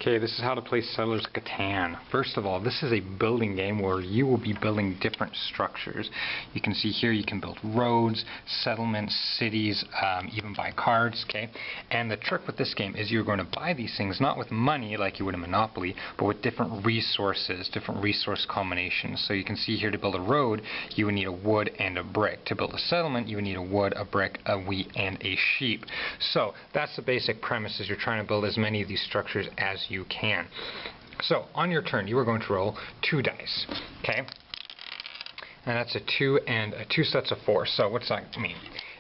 Okay, this is how to play Settlers of Catan. First of all, this is a building game where you will be building different structures. You can see here you can build roads, settlements, cities, even buy cards, okay? And the trick with this game is you're going to buy these things not with money like you would in Monopoly, but with different resources, different resource combinations. So you can see here to build a road, you would need a wood and a brick. To build a settlement, you would need a wood, a brick, a wheat, and a sheep. So that's the basic premise, is you're trying to build as many of these structures as you can. So on your turn, you are going to roll 2 dice, okay? And that's a 2 and 2 sets of 4. So what's that mean?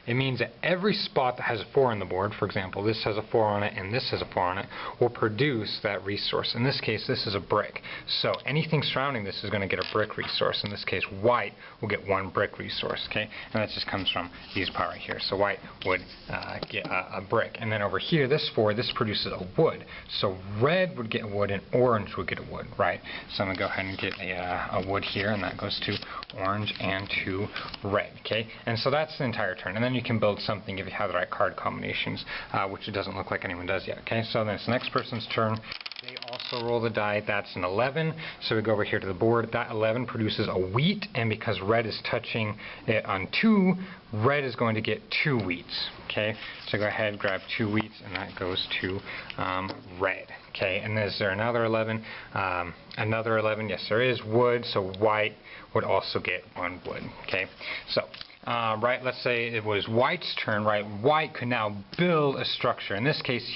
It means that every spot that has a 4 on the board, for example, this has a 4 on it and this has a 4 on it, will produce that resource. In this case, this is a brick. So anything surrounding this is going to get a brick resource. In this case, white will get 1 brick resource, okay? And that just comes from these part right here. So white would get a brick. And then over here, this 4, this produces a wood. So red would get a wood and orange would get a wood, right? So I'm going to go ahead and get a wood here, and that goes to orange and to red, okay? And so that's the entire turn. And then you can build something if you have the right card combinations, which it doesn't look like anyone does yet, okay? So then it's the next person's turn. They also roll the die. That's an 11. So we go over here to the board. That 11 produces a wheat, and because red is touching it on 2, red is going to get 2 wheats, okay? So go ahead, grab 2 wheats, and that goes to red, okay? And is there another 11? Another 11, yes there is. Wood, so white would also get 1 wood, okay? So right, let's say it was white's turn, right? White could now build a structure. In this case,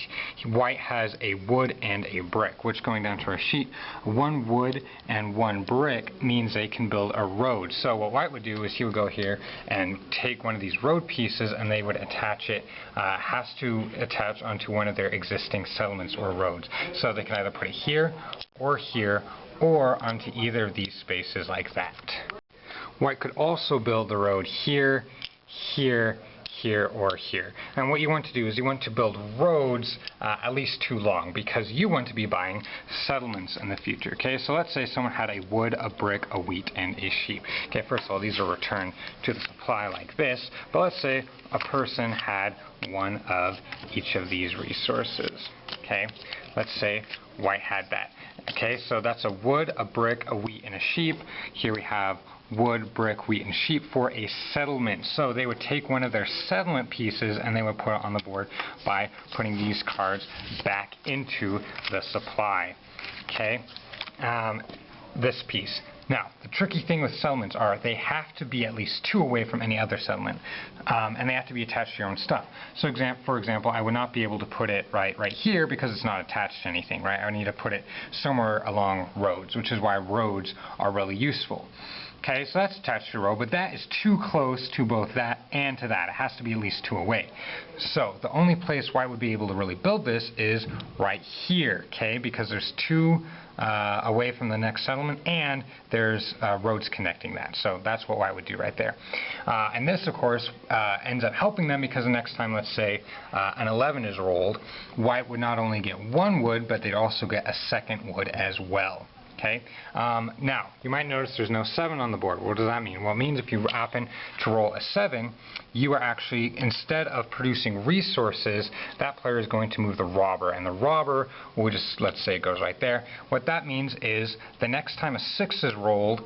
white has a wood and a brick, which, going down to our sheet, 1 wood and 1 brick means they can build a road. So what white would do is he would go here and take one of these road pieces, and they would attach it, has to attach onto one of their existing settlements or roads. So they can either put it here, or onto either of these spaces like that. White could also build the road here, here, here, or here. And what you want to do is you want to build roads at least 2 long, because you want to be buying settlements in the future. Okay, so let's say someone had a wood, a brick, a wheat, and a sheep. Okay, first of all, these are returned to the supply like this, but let's say a person had one of each of these resources. Okay, let's say white had that. Okay, so that's a wood, a brick, a wheat, and a sheep. Here we have wood, brick, wheat, and sheep for a settlement. So they would take one of their settlement pieces and they would put it on the board by putting these cards back into the supply. Okay, this piece. Now, the tricky thing with settlements are they have to be at least 2 away from any other settlement, and they have to be attached to your own stuff. So for example, I would not be able to put it right here because it's not attached to anything, right? I would need to put it somewhere along roads, which is why roads are really useful. Okay, so that's attached to a road, but that is too close to both that and to that. It has to be at least 2 away. So the only place white would be able to really build this is right here, okay, because there's 2 away from the next settlement, and there's roads connecting that. So that's what white would do right there. And this, of course, ends up helping them, because the next time, let's say, an 11 is rolled, white would not only get 1 wood, but they'd also get a 2nd wood as well. Okay. Now, you might notice there's no 7 on the board. What does that mean? Well, it means if you happen to roll a 7, you are actually, instead of producing resources, that player is going to move the robber. And the robber will just, let's say it goes right there. What that means is the next time a 6 is rolled,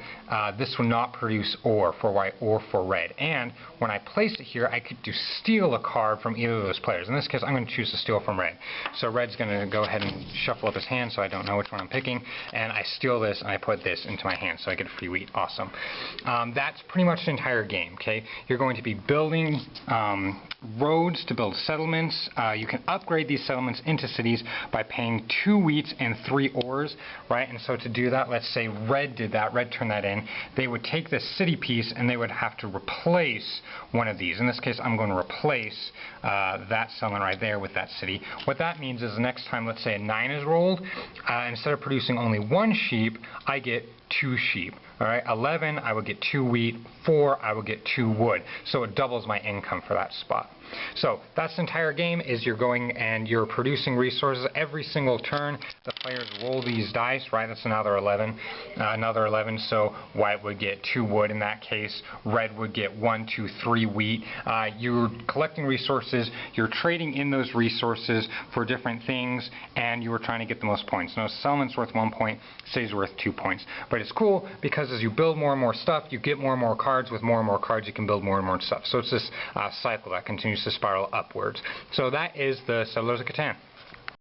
this will not produce ore for white or for red. And when I place it here, I could steal a card from either of those players. In this case, I'm going to choose to steal from red. So red's going to go ahead and shuffle up his hand so I don't know which one I'm picking. And I steal this and I put this into my hand, so I get a free wheat. Awesome. That's pretty much the entire game. Okay, you're going to be building roads to build settlements. You can upgrade these settlements into cities by paying 2 wheats and 3 ores, right? And so to do that, let's say red did that, red turned that in, they would take this city piece and they would have to replace one of these. In this case, I'm going to replace that settlement right there with that city. What that means is the next time, let's say a 9 is rolled, instead of producing only 1 sheep, I get 2 sheep. Alright, 11, I would get 2 wheat. 4, I would get 2 wood. So it doubles my income for that spot. So that's the entire game, is you're going and you're producing resources every single turn. The players roll these dice, right? That's another 11. So white would get 2 wood in that case. Red would get 1, 2, 3 wheat. You're collecting resources. You're trading in those resources for different things, and you were trying to get the most points. Now, settlement's worth 1 point, city's worth 2 points. But it's cool because as you build more and more stuff, you get more and more cards. With more and more cards, you can build more and more stuff. So it's this cycle that continues to spiral upwards. So that is the Settlers of Catan.